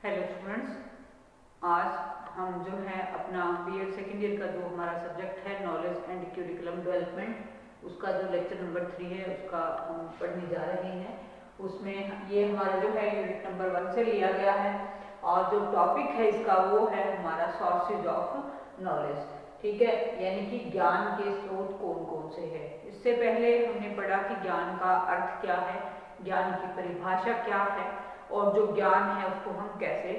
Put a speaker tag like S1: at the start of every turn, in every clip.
S1: Hello students, आज हम जो है अपना बीएड सेकेंड ईयर का जो हमारा सब्जेक्ट है नॉलेज एंड क्यूरिकुलम डेवलपमेंट, उसका जो लेक्चर नंबर 3 है उसका हम पढ़ने जा रहे हैं। उसमें ये हमारा जो है यूनिट नंबर 1 से लिया गया है और जो टॉपिक है इसका वो है हमारा सोर्सेज ऑफ नॉलेज। ठीक है, यानी कि ज्ञान के स्रोत कौन कौन से हैं। इससे पहले हमने पढ़ा कि ज्ञान का अर्थ क्या है, ज्ञान की परिभाषा क्या है और जो ज्ञान है उसको हम कैसे,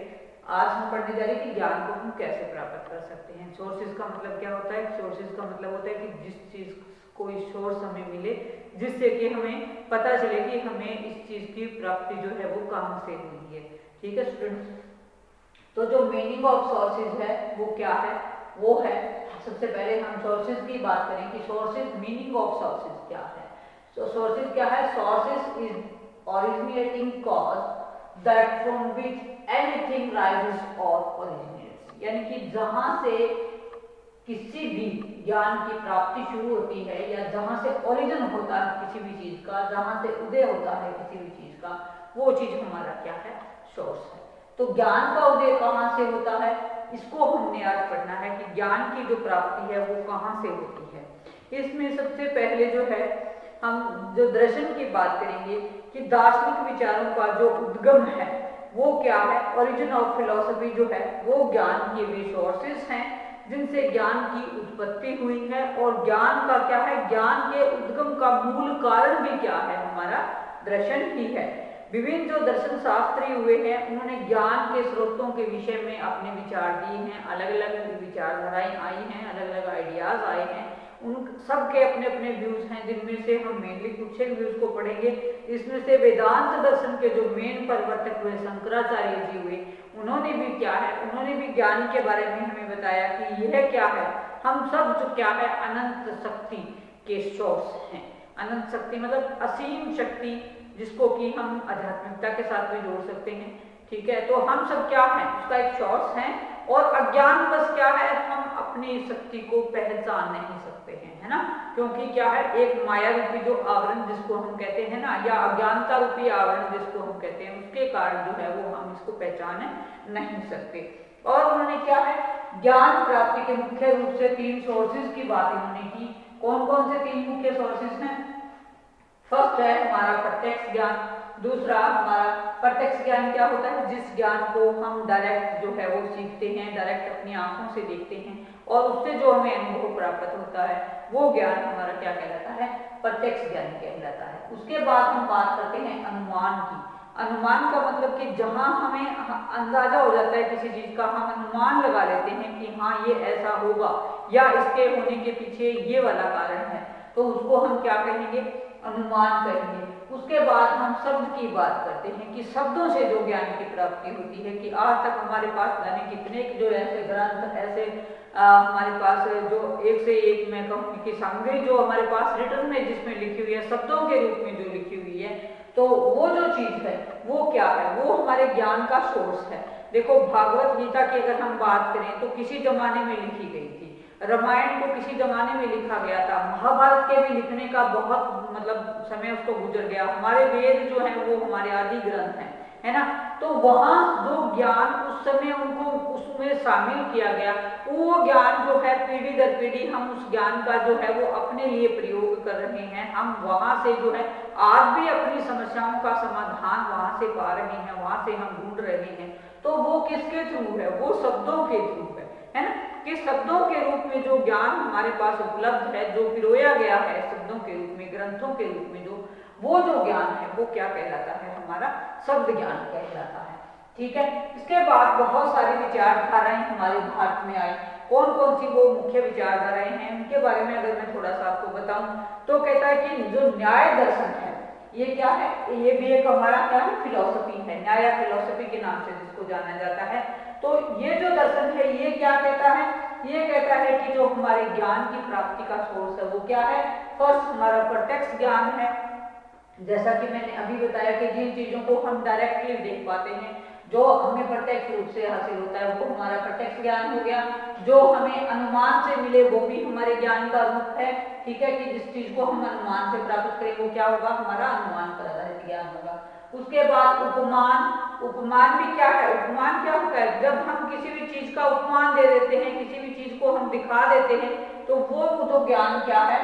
S1: आज हम पढ़ने जा रहे हैं कि ज्ञान को हम कैसे प्राप्त कर सकते हैं। सोर्सेज का मतलब क्या होता है? सोर्सेज का मतलब होता है कि जिस चीज कोई सोर्स हमें मिले जिससे कि हमें पता चले कि हमें इस चीज की प्राप्ति जो है वो कहाँ से हुई है। ठीक है स्टूडेंट्स, तो जो मीनिंग ऑफ सोर्सेज है वो क्या है? वो है, सबसे पहले हम सोर्सेज की बात करें कि सोर्सेज, मीनिंग ऑफ सोर्सेज क्या है। तो सोर्सेज क्या है? Sources is originating cause that from which anything rises or originates, यानी कि जहां से किसी भी ज्ञान की प्राप्ति शुरू होती है या जहां से ओरिजिन होता है किसी भी चीज का, जहां से उदय होता है किसी भी चीज का, वो चीज हमारा क्या है? सोर्स है। तो ज्ञान का उदय कहाँ से होता है, इसको हमने आज पढ़ना है कि ज्ञान की जो प्राप्ति है वो कहाँ से होती है। इसमें सबसे पहले जो है हम जो दर्शन की बात करेंगे कि दार्शनिक विचारों का जो उद्गम है वो क्या है। ओरिजिन ऑफ फिलॉसफी जो है वो ज्ञान के वे सोर्सेज हैं जिनसे ज्ञान की उत्पत्ति हुई है, और ज्ञान का क्या है, ज्ञान के उद्गम का मूल कारण भी क्या है, हमारा दर्शन ही है। विभिन्न जो दर्शन शास्त्री हुए हैं उन्होंने ज्ञान के स्रोतों के विषय में अपने विचार दिए हैं, अलग अलग विचारधाराएं आई हैं, अलग अलग आइडियाज आए हैं, उन सबके अपने अपने व्यूज हैं जिनमें से हम मेनली कुछ एक व्यूज को पढ़ेंगे। इसमें से वेदांत दर्शन के जो मेन प्रवर्तक हुए शंकराचार्य जी हुए, उन्होंने भी क्या है, उन्होंने भी ज्ञान के बारे में हमें बताया कि यह क्या है, हम सब जो क्या है अनंत शक्ति के सोर्स हैं। अनंत शक्ति मतलब असीम शक्ति, जिसको कि हम आध्यात्मिकता के साथ भी जोड़ सकते हैं। ठीक है, तो हम सब क्या है, उसका एक सोर्स है, और अज्ञान बस क्या है, हम अपनी शक्ति को पहचान नहीं सकते हैं, है ना, क्योंकि क्या है, एक माया रूपी जो आवरण जिसको हम कहते हैं ना, या अज्ञानता रूपी आवरण जिसको हम कहते हैं, उसके कारण जो है वो हम इसको पहचान नहीं सकते। और उन्होंने क्या है, ज्ञान प्राप्ति के मुख्य रूप से 3 सोर्सेज की बात इन्होंने की। कौन कौन से 3 मुख्य सोर्सेज हैं? फर्स्ट है हमारा प्रत्यक्ष ज्ञान। दूसरा हमारा प्रत्यक्ष ज्ञान क्या होता है, जिस ज्ञान को हम डायरेक्ट जो है वो सीखते हैं, डायरेक्ट अपनी आंखों से देखते हैं और उससे जो हमें अनुभव प्राप्त होता है, वो ज्ञान हमारा क्या कहलाता है, प्रत्यक्ष ज्ञान कहलाता है। उसके बाद हम बात करते हैं अनुमान की। अनुमान का मतलब कि जहां हमें अंदाजा हो जाता है किसी चीज का, हम अनुमान लगा लेते हैं कि हाँ ये ऐसा होगा या इसके होने के पीछे ये वाला कारण है, तो उसको हम क्या कहेंगे, अनुमान कहेंगे। उसके बाद हम शब्द की बात करते हैं कि शब्दों से जो ज्ञान की प्राप्ति होती है, कि आज तक हमारे पास जाने कितने जो ऐसे ग्रंथ, ऐसे हमारे पास जो एक से एक मैं कहूँगी कि सामग्री जो हमारे पास रिटर्न में जिसमें लिखी हुई है, शब्दों के रूप में जो लिखी हुई है, तो वो जो चीज है वो क्या है, वो हमारे ज्ञान का सोर्स है। देखो भागवत गीता की अगर हम बात करें तो किसी जमाने में लिखी गई थी, रामायण को किसी जमाने में लिखा गया था, महाभारत के भी लिखने का बहुत मतलब समय उसको गुजर गया, हमारे वेद जो है वो हमारे आदि ग्रंथ हैं, है ना। तो वहां जो ज्ञान उस समय उनको उसमें शामिल किया गया, वो ज्ञान जो है पीढ़ी दर पीढ़ी हम उस ज्ञान का जो है वो अपने लिए प्रयोग कर रहे हैं। हम वहां से जो है आज भी अपनी समस्याओं का समाधान वहां से पा रहे हैं, वहां से हम ढूंढ रहे हैं। तो वो किसके थ्रू है, वो शब्दों के थ्रू है ना, कि शब्दों के रूप में जो ज्ञान हमारे पास उपलब्ध है, जो पिरोया गया है शब्दों के रूप में, ग्रंथों के रूप में, जो वो जो ज्ञान है वो क्या कहलाता है, हमारा शब्द ज्ञान कहलाता है। ठीक है, इसके बाद बहुत सारी विचारधाराएं हमारे भारत में आई। कौन कौन सी वो मुख्य विचारधाराएं हैं उनके बारे में अगर मैं थोड़ा सा आपको बताऊं तो कहता है कि जो न्याय दर्शन है ये क्या है, ये भी एक हमारा क्या है, फिलॉसफी है, न्याय फिलॉसफी के नाम से जिसको जाना जाता है। तो ये जो दर्शन है ये क्या कहता है, ये कहता है कि जो हमारे ज्ञान की प्राप्ति का सोर्स है वो क्या है, फर्स्ट हमारा प्रत्यक्ष ज्ञान है। जैसा कि मैंने अभी बताया कि जिन चीजों को हम डायरेक्टली देख पाते हैं, जो हमें प्रत्यक्ष रूप से हासिल होता है वो हमारा प्रत्यक्ष ज्ञान हो गया। जो हमें अनुमान से मिले वो भी हमारे ज्ञान का रूप है। ठीक है, कि जिस चीज को हम अनुमान से प्राप्त करें वो क्या होगा, हमारा अनुमान पर आधारित ज्ञान होगा। उसके बाद उपमान। उपमान भी क्या है? उपमान क्या होता है? जब हम किसी भी चीज का उपमान दे देते हैं, किसी भी चीज को हम दिखा देते हैं, तो वो जो ज्ञान क्या है,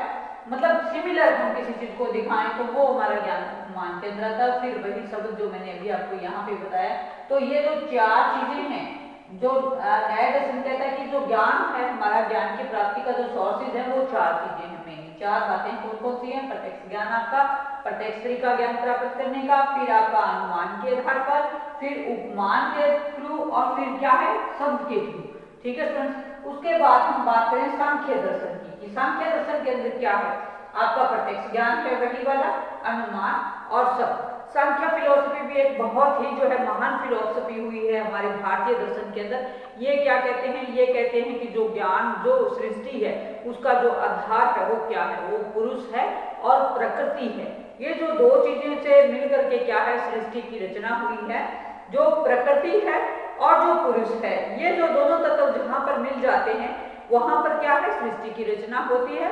S1: मतलब सिमिलर हम किसी चीज को दिखाएं तो वो हमारा ज्ञान उपमान के अंदर आता है। फिर वही शब्द जो मैंने अभी आपको यहाँ पे बताया। तो ये जो चार चीजें हैं, जो न्याय दर्शन कहता है कि जो ज्ञान है, हमारा ज्ञान की प्राप्ति का जो सोर्सेज है, वो चार चीजें हैं मेन। चार बातें कौन कौन सी हैं? प्रत्यक्ष ज्ञान, आपका प्रत्यक्ष तरीका ज्ञान प्राप्त करने का, फिर आपका अनुमान के आधार पर, फिर उपमान के थ्रू, और फिर क्या है? शब्द के थ्रू। ठीक है स्टूडेंट्स। उसके बाद हम बात करें सांख्य दर्शन की, कि सांख्य दर्शन के अंदर क्या है? आपका प्रत्यक्ष ज्ञान है वही वाला, अनुमान और शब्द। सांख्य फिलोसफी भी एक बहुत ही जो है महान फिलोसफी हुई है हमारे भारतीय दर्शन के अंदर। ये क्या कहते हैं? ये कहते हैं कि जो ज्ञान, जो सृष्टि है, उसका जो आधार है वो क्या है? वो पुरुष है और प्रकृति है। ये जो दो चीजें से मिलकर के क्या है? सृष्टि की रचना हुई है। जो प्रकृति है और जो पुरुष है, ये जो दोनों तत्व जहां पर मिल जाते हैं, वहां पर क्या है? सृष्टि की रचना होती है।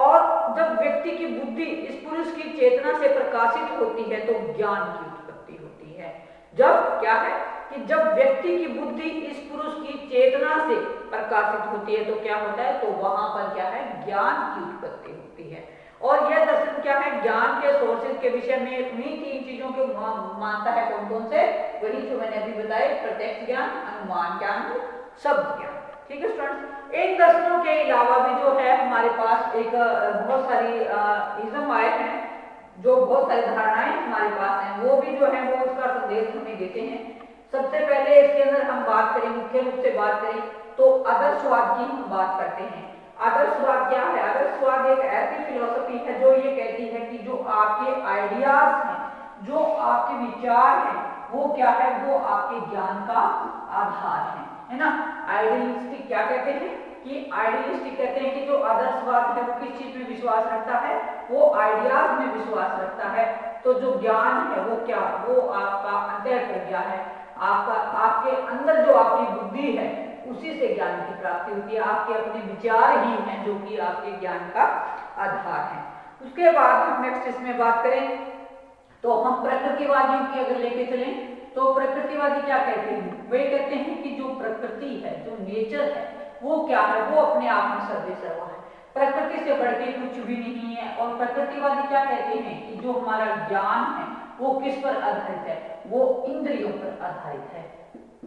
S1: और जब व्यक्ति की बुद्धि इस पुरुष की चेतना से प्रकाशित होती है तो ज्ञान की उत्पत्ति होती है। जब क्या है कि जब व्यक्ति की बुद्धि इस पुरुष की चेतना से प्रकाशित होती है तो क्या होता है? तो वहां पर क्या है? ज्ञान की उत्पत्ति होती है। और यह दर्शन क्या है? ज्ञान के सोर्सेज के विषय में इन्हीं तीन चीजों को मानता है। कौन कौन से? वही जो मैंने अभी बताए, प्रत्यक्ष ज्ञान, अनुमान ज्ञान, शब्द ज्ञान। ठीक है स्टूडेंट्स। इन दर्शनों के अलावा भी जो है हमारे पास एक बहुत सारी इज्म आए हैं, जो बहुत सारी धारणाएं हमारे पास हैं, वो भी जो है वो उसका संदेश हमें देते हैं। सबसे पहले इसके अंदर हम बात करें, मुख्य रूप से बात करें तो आदर्शवाद की हम बात करते हैं। आदर्शवाद क्या है? आदर्शवाद एक ऐसी फिलोसफी है जो ये कहती है कि जो आपके आइडियाज हैं, जो आपके विचार हैं, वो क्या है? वो आपके ज्ञान का आधार है ना। आइडियलिस्टिक क्या कहते हैं? कि आइडियलिस्टिक कहते हैं कि जो आदर्शवाद है वो किस चीज में विश्वास रखता है? वो आइडियाज में विश्वास रखता है। तो जो ज्ञान है वो क्या? वो आपका अंतर प्रज्ञा है, आपका आपके अंदर जो आपकी बुद्धि है, उसी से ज्ञान की प्राप्ति होती है। आपके अपने विचार ही हैं जो कि आपके ज्ञान का आधार है। उसके बाद हम नेक्स्ट इसमें बात करें तो हम प्रकृतिवादियों की अगर लेके चलें तो प्रकृतिवादी क्या कहते हैं? वे कहते हैं कि जो प्रकृति है, जो नेचर है, वो क्या है? वो अपने आप में सर्वेसर्वा है, प्रकृति से बढ़ के कुछ भी नहीं है। और प्रकृतिवादी क्या कहते हैं कि जो हमारा ज्ञान है वो किस पर आधारित है? वो इंद्रियों पर आधारित है।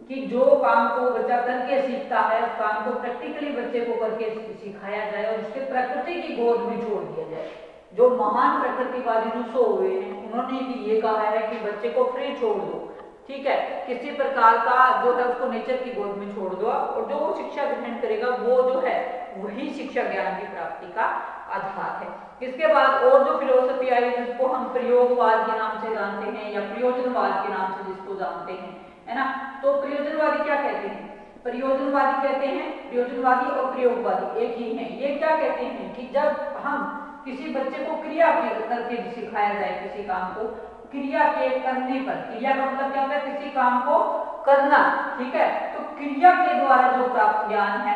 S1: कि जो काम को बच्चा करके सीखता है, उस काम को प्रैक्टिकली बच्चे को करके सिखाया जाए और उसके प्रकृति की गोद में छोड़ दिया जाए। जो महान प्रकृतिवादी रूसो हुए हैं, उन्होंने भी ये कहा है कि बच्चे को फ्री छोड़ दो, ठीक है, किसी प्रकार का जो है उसको नेचर की गोद में छोड़ दो, और जो वो शिक्षा ग्रहण करेगा वो जो है वही शिक्षा ज्ञान की प्राप्ति का आधार है। इसके बाद और जो फिलोसफी आई जिसको हम प्रयोगवाद के नाम से जानते हैं या प्रयोजनवाद के नाम से जिसको जानते हैं, है ना। तो प्रयोजनवादी क्या कहते हैं? प्रयोजनवादी कहते हैं, प्रयोजनवादी और प्रयोगवादी एक ही हैं। ये क्या कहते हैं कि जब हम किसी बच्चे को क्रिया करके सिखाया जाए, किसी काम को क्रिया के करने पर, क्रिया का मतलब क्या होता है? किसी काम को करना, ठीक है। तो क्रिया के द्वारा जो प्राप्त ज्ञान है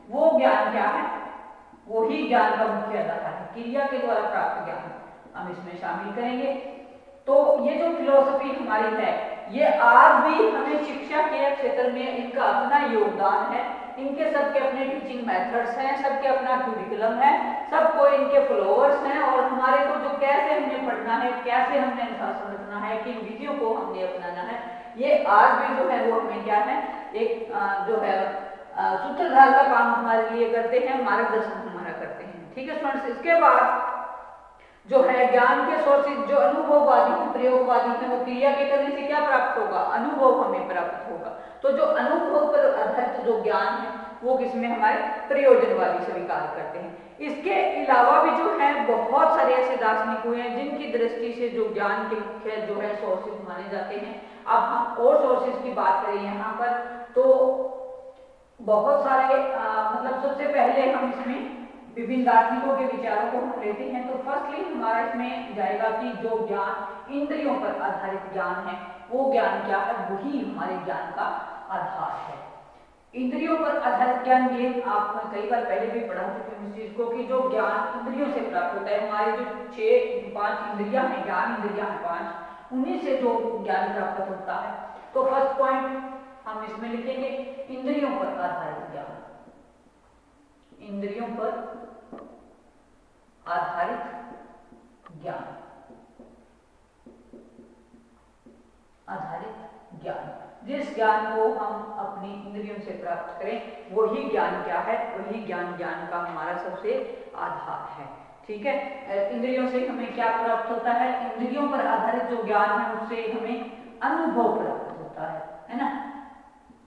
S1: वो ज्ञान क्या है? वो ही ज्ञान का मुख्य आधार है। क्रिया के द्वारा प्राप्त ज्ञान हम इसमें शामिल करेंगे। तो ये जो फिलोसफी हमारी है, ये आज भी हमें शिक्षा के क्षेत्र में इनका अपना योगदान है। इनके सबके अपने टीचिंग मेथड्स हैं, सबके अपना क्यूरिकुलम है, सबको इनके फॉलोअर्स हैं, और हमारे को जो कैसे हमने पढ़ना है, कैसे हमने अनुशासन रखना है, किन विधियों को हमने अपनाना है, ये आज भी जो है वो हमें क्या है? एक जो है सूत्रधार का काम हमारे लिए करते हैं, मार्गदर्शन हमारा करते हैं। ठीक है स्टूडेंट्स। इसके बाद जो है ज्ञान के सोर्सेज जो अनुभववादी हैं, प्रयोगवादी हैं, वो क्रिया के करने से क्या प्राप्त होगा? अनुभव हमें प्राप्त होगा। तो जो अनुभव पर आधारित जो ज्ञान है वो किसमें? हमारे प्रयोजनवादी स्वीकार करते हैं। इसके अलावा भी जो है बहुत सारे ऐसे दार्शनिक हुए हैं जिनकी दृष्टि से जो ज्ञान के मुख्य जो है सोर्सेज माने जाते हैं। अब हम और सोर्सेज की बात करें यहाँ पर तो बहुत सारे मतलब सबसे पहले हम इसमें विभिन्न दार्शनिकों के विचारों को हम लेते हैं। तो फर्स्टली हमारा इसमें जाएगा कि जो ज्ञान इंद्रियों पर आधारित ज्ञान है वो ज्ञान क्या है? वही हमारे ज्ञान का आधार है। इंद्रियों पर आधारित ज्ञान, ये आप कई बार पहले भी पढ़ा चुके हैं इस चीज को कि जो ज्ञान इंद्रियों से प्राप्त होता है, हमारी जो 5 इंद्रियां हैं, ज्ञान इंद्रियां हैं 5, उन्हीं से जो ज्ञान प्राप्त होता है। तो फर्स्ट पॉइंट हम इसमें लिखेंगे इंद्रियों पर आधारित ज्ञान, इंद्रियों पर आधारित ज्ञान, आधारित ज्ञान। जिस ज्ञान को हम अपनी इंद्रियों से प्राप्त करें वही ज्ञान क्या है, वही ज्ञान का हमारा सबसे आधार है। ठीक है, इंद्रियों से हमें क्या प्राप्त होता है, इंद्रियों पर आधारित जो ज्ञान है उससे हमें अनुभव प्राप्त होता है ना।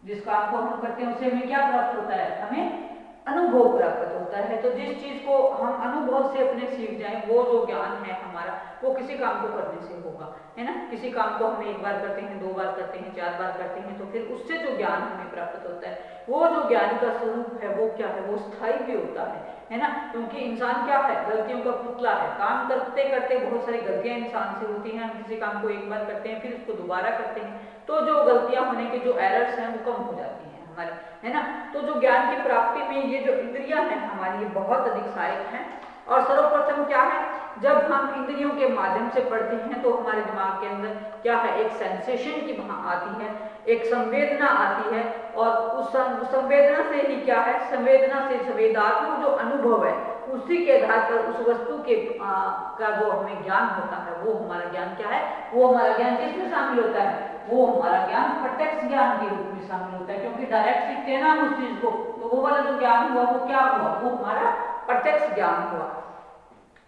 S1: जिस काम को हम करते हैं उससे हमें क्या प्राप्त होता है, हमें अनुभव प्राप्त होता है। तो जिस चीज को हम अनुभव से अपने सीख जाए वो जो ज्ञान है हमारा, वो किसी काम को करने से होगा, है ना। किसी काम को हम एक बार करते हैं, 2 बार करते हैं, 4 बार करते हैं, तो फिर उससे जो ज्ञान हमें प्राप्त होता है वो जो ज्ञान का स्वरूप है वो क्या है, वो स्थायी भी होता है ना। क्योंकि इंसान क्या है, गलतियों का पुतला है। काम करते करते बहुत सारी गलतियां इंसान से होती हैं। हम किसी काम को एक बार करते हैं फिर उसको दोबारा करते हैं, तो जो गलतियां होने के जो एरर्स हैं वो कम हो जाती हैं हमारे, है ना। तो जो ज्ञान की प्राप्ति में ये जो इंद्रियां हैं हमारी, ये बहुत अधिक सहायक हैं। और सर्वप्रथम क्या है, जब हम इंद्रियों के माध्यम से पढ़ते हैं तो हमारे दिमाग के अंदर क्या है, एक सेंसेशन की वहां आती है, एक संवेदना आती है। और उस संवेदना से ही क्या है, संवेदना से संवेदात्मक जो अनुभव है उसी के आधार पर उस वस्तु के का जो हमें ज्ञान होता है वो हमारा ज्ञान क्या है, वो हमारा ज्ञान किसमें शामिल होता है, वो हमारा ज्ञान प्रत्यक्ष ज्ञान के रूप में शामिल होता है। क्योंकि डायरेक्ट सीखते हैं ना उस चीज को, तो वो वाला जो ज्ञान हुआ वो क्या हुआ, वो हमारा प्रत्यक्ष ज्ञान हुआ।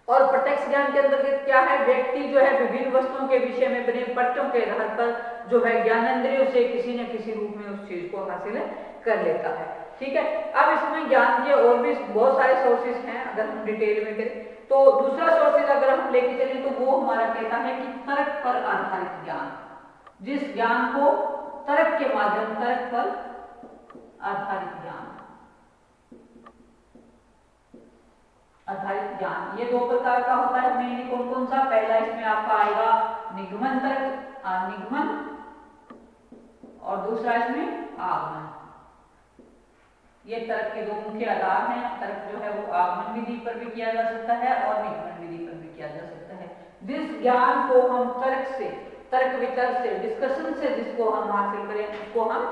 S1: और प्रत्यक्ष ज्ञान के अंतर्गत क्या है, व्यक्ति जो है विभिन्न वस्तुओं के विषय में बने पर्चों के आधार पर जो है ज्ञानेंद्रियों से किसी न किसी रूप में उस चीज को हासिल कर लेता है। ठीक है, अब इसमें ज्ञान के और भी बहुत सारे सोर्सेज हैं। अगर हम डिटेल में करें तो दूसरा सोर्सेज अगर हम लेके चलें तो वो हमारा कहता है कि तर्क पर आधारित ज्ञान। जिस ज्ञान को तर्क के माध्यम, तर्क पर आधारित ज्ञान, आधारित ज्ञान, ये 2 प्रकार का होता है। मेनली कौन कौन सा, पहला इसमें आपका आएगा निगमन तर्क, निगमन, और दूसरा इसमें आगमन। ये तर्क के 2 मुख्य आधार हैं। तर्क जो है वो आगमन विधि पर भी किया जा सकता है और निगमन विधि पर भी किया जा सकता है। जिस ज्ञान को हम तर्क से, तर्क वितर्क से, डिस्कशन से जिसको हम हासिल करें उसको हम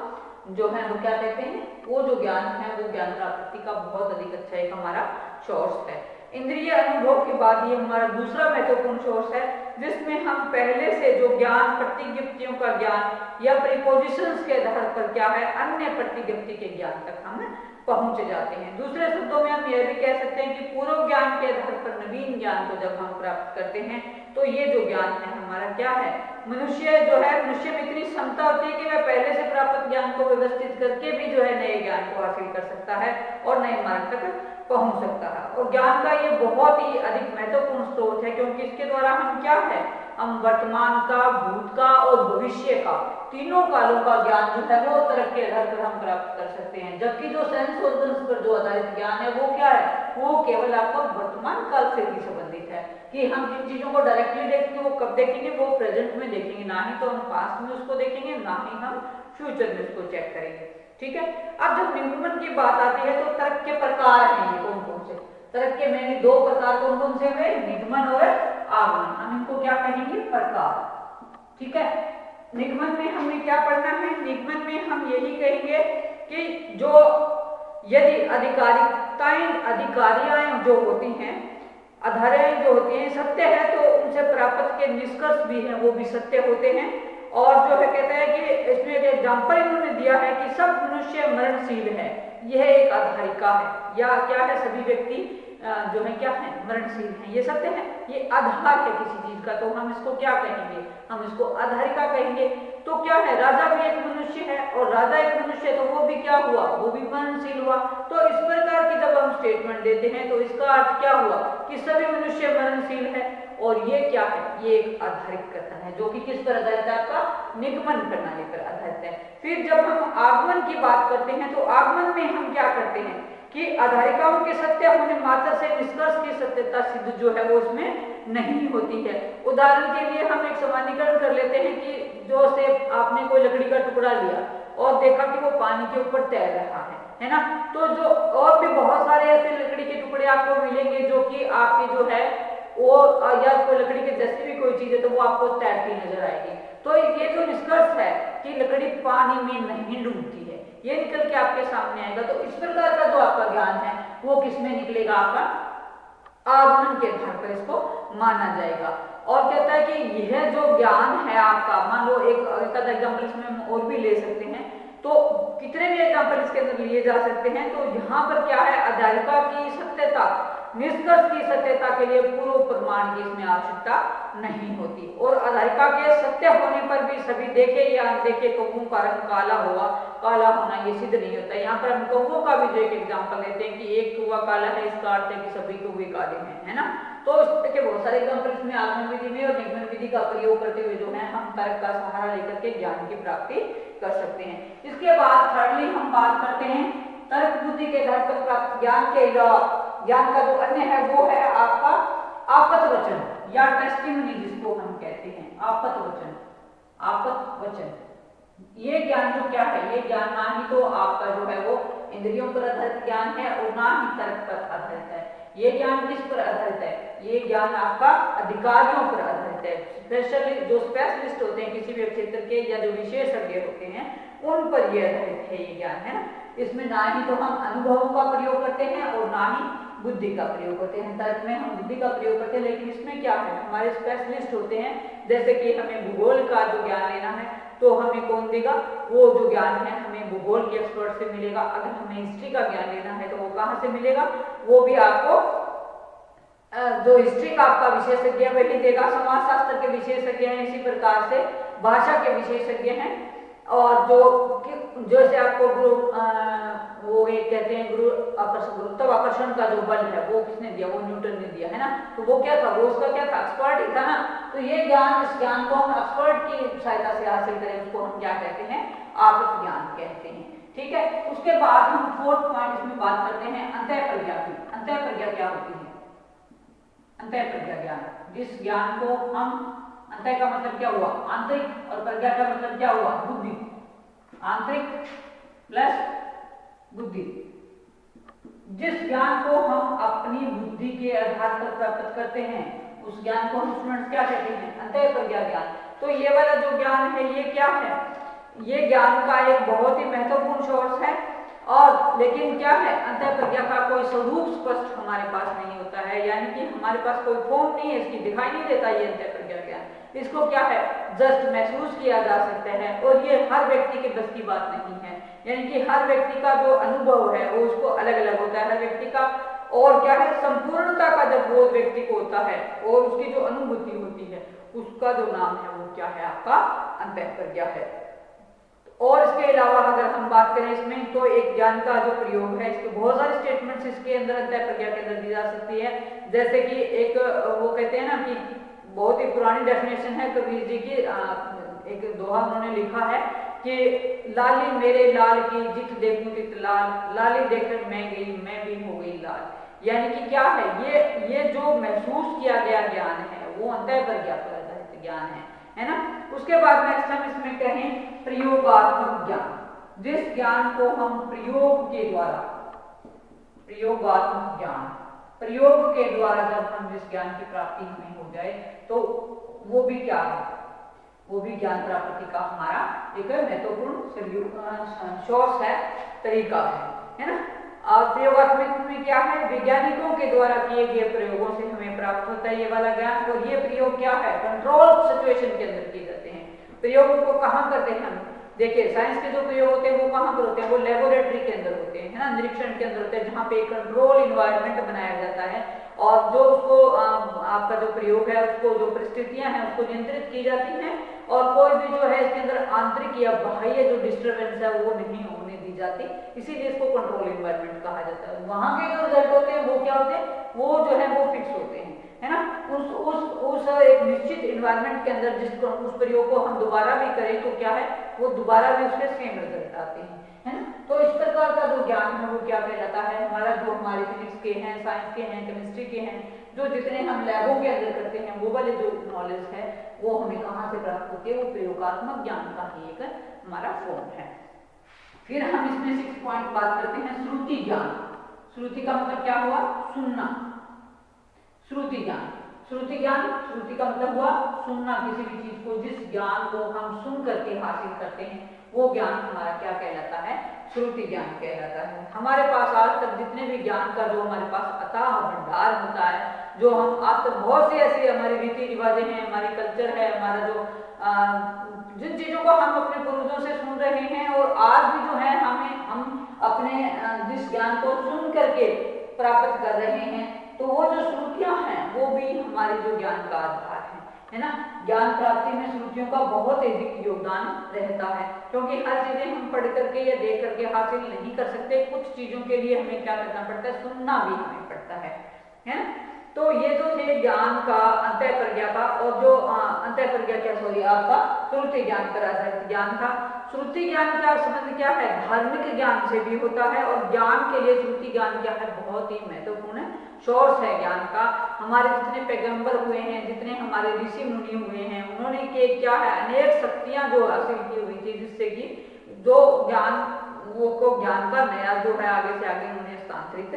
S1: जो है वो क्या कहते हैं, वो जो ज्ञान है वो ज्ञान प्राप्ति का बहुत अधिक अच्छा एक हमारा सोर्स है। इंद्रिय अनुभव के बाद ये हमारा दूसरा महत्वपूर्ण सोर्स है जिसमें हम पहले से जो ज्ञान, प्रतिज्ञप्तियों का ज्ञान या प्रीपोजिशंस के आधार पर क्या है, अन्य प्रतिज्ञप्ति के ज्ञान तक हम पहुंच जाते हैं। दूसरे शब्दों में हम यह भी कह सकते हैं कि पूर्व ज्ञान के आधार पर नवीन ज्ञान को जब हम प्राप्त करते हैं तो ये जो ज्ञान है हमारा क्या है, मनुष्य जो है, मनुष्य में इतनी क्षमता होती है कि वह पहले से प्राप्त ज्ञान को व्यवस्थित करके भी जो है नए ज्ञान को हासिल कर सकता है और नए मार्ग तक पहुंच सकता है। और ज्ञान का ये बहुत ही अधिक महत्वपूर्ण स्रोत है क्योंकि इसके द्वारा हम क्या है, हम वर्तमान का, भूत का और भविष्य का, तीनों कालों का ज्ञान जो है वो तर्क के आधार पर हम प्राप्त कर सकते हैं। जबकि जो सेंस ऑर्गन्स पर जो आधारित ज्ञान है वो क्या है, वो केवल आपका वर्तमान काल से ही संबंधित है कि हम जिन चीजों को डायरेक्टली देखेंगे वो कब देखेंगे, वो प्रेजेंट में देखेंगे, ना ही तो हम पास्ट में उसको देखेंगे, ना ही हम फ्यूचर में उसको चेक करेंगे। ठीक है, अब जब निगमन की बात आती है तो तर्क के प्रकार हैं, ये कौन कौन से तर्क के, मैंने 2 प्रकार कौन कौन से हुए, निगमन और आगमन। हम इनको क्या कहेंगे, प्रकार। ठीक है, निगमन में हमें क्या पढ़ना है, निगमन में हम यही कहेंगे कि जो यदि अधिकारियां जो होती हैं, आधारें जो होती हैं सत्य है तो उनसे प्राप्त के निष्कर्ष भी हैं वो भी सत्य होते हैं। और जो है कहते हैं कि इसमें एक एग्जाम्पल इन्होंने दिया है कि सब मनुष्य मरणशील है, यह एक आधारिका है, या क्या है, सभी व्यक्ति जो है क्या है, मरणशील है, ये सत्य है, ये आधार है किसी चीज का, तो हम इसको क्या कहेंगे, हम इसको आधारिका कहेंगे। तो क्या है, राजा भी एक मनुष्य है और राजा एक मनुष्य है तो वो भी क्या हुआ, वो भी मरणशील हुआ। तो इस प्रकार की जब हम स्टेटमेंट देते हैं तो इसका अर्थ क्या हुआ कि सभी मनुष्य मरणशील है, और ये क्या है, ये एक आधारित कथन है जो कि किस पर आधारित है, आपका निगमन प्रणाली पर आधारित है। फिर जब हम आगमन की बात करते हैं तो आगमन में हम क्या करते हैं कि आधारिकाओं के सत्य होने मात्र से निष्कर्ष की सत्यता सिद्ध जो है वो इसमें नहीं होती है। उदाहरण के लिए हम एक सामान्यीकरण कर लेते हैं कि जो से आपने कोई लकड़ी का टुकड़ा लिया और देखा कि वो पानी के ऊपर तैर रहा है ना, तो जो और भी बहुत सारे ऐसे लकड़ी के टुकड़े आपको मिलेंगे जो कि आपके जो है और या कोई लकड़ी के जैसी भी कोई चीज है तो वो आपको तैरती नजर आएगी। तो ये जो निष्कर्ष है कि लकड़ी पानी में नहीं डूबती है, ये निकल के आपके सामने आएगा। तो इस प्रकार का जो आपका ज्ञान है वो किसमें निकलेगा, आपका आगमन के आधार पर इसको माना जाएगा। और कहता है कि यह जो ज्ञान है आपका, मान लो एक एग्जाम्पल इसमें हम और भी ले सकते हैं, तो कितने भी एग्जाम्पल इसके अंदर लिए जा सकते हैं। तो यहाँ पर क्या है, आधारिका की सत्यता, निष्कर्ष की सत्यता के लिए पूर्व प्रमाण की इसमें आवश्यकता नहीं होती। और आधारिका के सत्य होने पर भी सभी देखे या अनदेखे कौवों का रंग काला होना ये सिद्ध नहीं होता। यहाँ पर हम कौवों का भी जो एक एग्जाम्पल लेते हैं कि एक कौवा काला है, इसका अर्थ है कि सभी कौवे काले हैं, है ना। तो इस तरह के बहुत सारे एग्जाम्पल इसमें आगमन विधि में और निगमन विधि का प्रयोग करते हुए जो है हम तर्क का सहारा लेकर के ज्ञान की प्राप्ति कर सकते हैं। इसके बाद थर्डली हम बात करते हैं तर्क बुद्धि के आधार पर प्राप्त ज्ञान के अलावा ज्ञान का जो अन्य है वो है आपका आपत वचन या टेस्टिमनी, जिसको हम कहते हैं आपत वचन। ये ज्ञान जो क्या है, ये ज्ञान ना ही तो आपका जो है वो इंद्रियों पर आधारित ज्ञान है और ना ही तर्क पर आधारित है। ये ज्ञान किस पर आधारित है, ये ज्ञान आपका अधिकारियों पर आधारित है। स्पेशली जो स्पेशलिस्ट होते हैं किसी भी क्षेत्र के या जो विशेषज्ञ होते हैं उन पर ये आधारित है ये ज्ञान, है ना। इसमें ना ही तो हम अनुभवों का प्रयोग करते हैं और ना ही बुद्धि का प्रयोग करते हैं। तर्क में हम बुद्धि का प्रयोग करते हैं, लेकिन इसमें क्या है, हमारे स्पेशलिस्ट होते हैं। जैसे कि हमें भूगोल का जो ज्ञान लेना है तो हमें कौन देगा, वो जो ज्ञान है हमें भूगोल के एक्सपर्ट से मिलेगा। अगर हमें हिस्ट्री का ज्ञान लेना है तो वो कहाँ से मिलेगा, वो भी आपको जो हिस्ट्री का आपका विशेषज्ञ वही देगा। समाज शास्त्र के विशेषज्ञ हैं, इसी प्रकार से भाषा के विशेषज्ञ हैं। और जैसे आपको वो एक कहते हैं गुरुत्वाकर्षण का जो बल है वो किसने दिया, वो न्यूटन ने दिया, है ना। तो वो क्या था, वो उसका क्या था, एक्सपर्ट ही था ना। तो ये ज्ञान, इस ज्ञान को हम एक्सपर्ट की सहायता से हासिल करें उसको हम क्या कहते हैं, आपस ज्ञान कहते हैं, ठीक है। उसके बाद हम फोर्थ पॉइंट इसमें बात करते हैं अंतः प्रज्ञा की। अंतः प्रज्ञा क्या होती है, अंतः प्रज्ञा ज्ञान, जिस ज्ञान को हम, अंतः का मतलब क्या हुआ, आंतरिक, और प्रज्ञा का मतलब क्या हुआ, बुद्धि। आंतरिक प्लस बुद्धि, जिस ज्ञान को हम अपनी बुद्धि के आधार पर प्राप्त करते हैं उस ज्ञान को हम स्टूडेंट्स क्या कहते हैं, अंतः प्रज्ञा ज्ञान। तो ये वाला जो ज्ञान है ये क्या है, ये ज्ञान का एक बहुत ही महत्वपूर्ण सोर्स है। और लेकिन क्या है, अंतः प्रज्ञा का कोई स्वरूप स्पष्ट हमारे पास नहीं होता है, यानी कि हमारे पास कोई फॉर्म नहीं है, इसकी दिखाई नहीं देता ये अंतः प्रज्ञा ज्ञान। इसको क्या है, जस्ट महसूस किया जा सकता है और ये हर व्यक्ति के बस की बात नहीं है। यानी कि हर व्यक्ति का जो अनुभव है वो उसको अलग अलग होता है हर व्यक्ति का। और क्या है, संपूर्णता का जब बोध व्यक्ति को होता है और उसकी जो अनुभूति होती है उसका जो नाम है वो क्या है, आपका अंतः प्रज्ञा है। और इसके अलावा अगर हम बात करें इसमें, तो एक ज्ञान का जो प्रयोग है, इसके बहुत सारे स्टेटमेंट्स इसके अंदर अंतः प्रज्ञा के अंदर दी जा सकती है। जैसे कि एक वो कहते हैं ना कि बहुत ही पुरानी डेफिनेशन है कबीर जी की, एक दोहा उन्होंने लिखा है कि लाली मेरे लाल की जित देखूं तित लाल, लाली देखकर मैं गई मैं भी हो गई लाल। यानी कि क्या है, ये जो महसूस किया गया ज्ञान है वो अंतः प्रज्ञा पर आधारित ज्ञान है ना। उसके बाद नेक्स्ट हम इसमें कहें प्रयोगात्मक ज्ञान, जिस ज्ञान को हम प्रयोग के द्वारा, प्रयोगात्मक ज्ञान, प्रयोग के द्वारा जब हम जिस ज्ञान की प्राप्ति हमें हो जाए तो वो भी क्या है, वो भी ज्ञान प्राप्ति का हमारा एक महत्वपूर्ण सोर्स है, तरीका है ना। और प्रयोगात्मक में क्या है, वैज्ञानिकों के द्वारा किए गए प्रयोगों से हमें प्राप्त होता है ये वाला ज्ञान। और ये प्रयोग क्या है, कंट्रोल सिचुएशन के अंदर किए जाते हैं। प्रयोग को कहाँ करते हैं हम, देखिए साइंस के जो प्रयोग होते हैं वो कहाँ पर होते हैं, वो लेबोरेटरी के अंदर होते हैं, है ना, निरीक्षण के अंदर होते हैं, जहाँ पे कंट्रोल इन्वायरमेंट बनाया जाता है और जो उसको आपका जो प्रयोग है उसको जो परिस्थितियां हैं उसको नियंत्रित की जाती हैं और कोई भी जो है इसके अंदर आंतरिक या बाह्य जो डिस्टर्बेंस है वो नहीं होने दी जाती, इसीलिए इसको कंट्रोल इन्वायरमेंट कहा जाता है। वहाँ के जो रिजल्ट होते हैं वो क्या होते हैं, वो जो है वो फिक्स होते हैं, है ना। उस एक निश्चित इन्वायरमेंट के अंदर जिसको उस प्रयोग को हम दोबारा भी करें तो क्या है, वो दोबारा भी उसके सेम रिजल्ट आते हैं, है ना। तो इस प्रकार का जो ज्ञान है वो क्या कहलाता है, हमारा जो हमारे फिजिक्स के हैं, साइंस के हैं, केमिस्ट्री के हैं, जो जितने हम लैबों के अंदर करते हैं वो वाले जो नॉलेज है वो हमें कहाँ से प्राप्त होती है, वो प्रयोगात्मक ज्ञान का ही एक हमारा फॉर्म है। फिर हम इसमें 6 पॉइंट बात करते हैं श्रुति ज्ञान। श्रुति का मतलब क्या हुआ, सुनना, श्रुति ज्ञान। श्रुति ज्ञान, श्रुति का मतलब हुआ सुनना किसी भी चीज को, जिस ज्ञान को हम सुन करके हासिल करते हैं वो ज्ञान हमारा क्या कहलाता है, श्रुति ज्ञान कहलाता है। हमारे पास आज तक जितने भी ज्ञान का जो हमारे पास अथाह भंडार होता है, जो हम आज तक बहुत सी ऐसी हमारी रीति रिवाजें हैं, हमारी कल्चर है, हमारा जो जिन चीजों को हम अपने पूर्वजों से सुन रहे हैं और आज भी जो है हम अपने जिस ज्ञान को सुन करके प्राप्त कर रहे हैं, तो वो जो श्रुतियां हैं वो भी हमारे जो ज्ञान का आधार है ना। ज्ञान प्राप्ति में श्रुतियों का बहुत अधिक योगदान रहता है, क्योंकि हर चीजें हम पढ़ करके या देख करके हासिल नहीं कर सकते, कुछ चीजों के लिए हमें क्या करना पड़ता है, सुनना भी हमें पड़ता है ना। तो ये जो थे ज्ञान का अंतः प्रज्ञा का, और जो अंतः प्रज्ञा क्या सॉरी आपका श्रुति ज्ञान पर आधारित ज्ञान था। श्रुति ज्ञान का संबंध क्या है, धार्मिक ज्ञान से भी होता है, और ज्ञान के लिए श्रुति ज्ञान क्या है, बहुत ही महत्वपूर्ण सोर्स है ज्ञान का। हमारे जितने पैगंबर हुए हैं, जितने हमारे ऋषि मुनि हुए हैं, उन्होंने के क्या है अनेक शक्तियां जो हासिल की हुई थी, जिससे कि जो ज्ञान वो को ज्ञान का नया जो है आगे से आगे उन्हें स्थानांतरित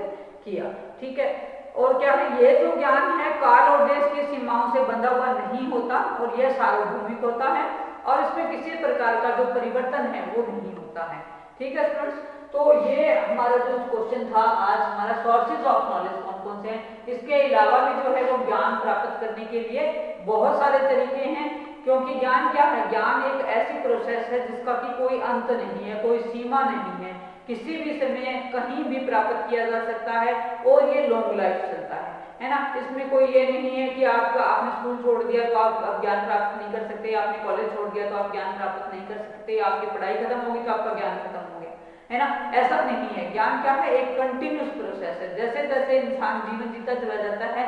S1: किया, ठीक है। और क्या है, ये जो ज्ञान है काल और देश की सीमाओं से बंधा हुआ नहीं होता, और यह सार्वभौमिक होता है, और इसमें किसी प्रकार का जो परिवर्तन है वो नहीं होता है, ठीक है स्टूडेंट्स। तो ये हमारा जो क्वेश्चन था आज, हमारा सोर्सेज ऑफ नॉलेज कौन कौन से हैं। इसके अलावा भी जो है वो ज्ञान प्राप्त करने के लिए बहुत सारे तरीके हैं, क्योंकि ज्ञान क्या है, ज्ञान एक ऐसी प्रोसेस है जिसका कि कोई अंत नहीं है, कोई सीमा नहीं है, किसी भी समय कहीं भी प्राप्त किया जा सकता है, और ये लॉन्ग लाइफ चलता है ना। इसमें कोई ये नहीं है कि आपने स्कूल छोड़ दिया तो आप ज्ञान प्राप्त नहीं कर सकते, आपने कॉलेज छोड़ दिया तो आप ज्ञान प्राप्त नहीं कर सकते, आपकी पढ़ाई खत्म होगी तो आपका ज्ञान खत्म हो गया, है ना। ऐसा नहीं है, ज्ञान क्या है, एक कंटिन्यूस प्रोसेस है। जैसे जैसे इंसान जीवन जीता चला जाता है,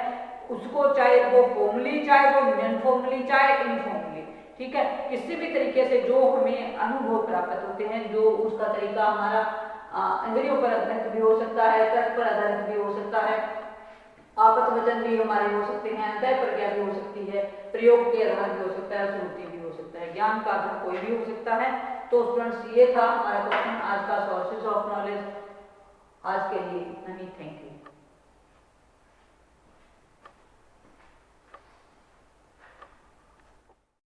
S1: उसको चाहे वो फॉर्मली, चाहे वो नॉन फॉर्मली, चाहे इनफॉर्मली, ठीक है, किसी भी तरीके से जो हमें अनुभव प्राप्त होते हैं, जो उसका तरीका हमारा इंद्रियों पर आधारित भी हो सकता है, तर्क पर आधारित भी हो सकता है, आपस वचन भी हमारे हो सकते हैं, अंतः प्रज्ञा भी हो सकती है, प्रयोग के आधार भी हो सकता है, श्रुति भी हो सकता है, ज्ञान का आधार कोई भी हो सकता है। तो स्टूडेंट्स ये था हमारा क्वेश्चन आज का, सोर्सेज ऑफ नॉलेज। आज के लिए इतना ही, थैंक यू।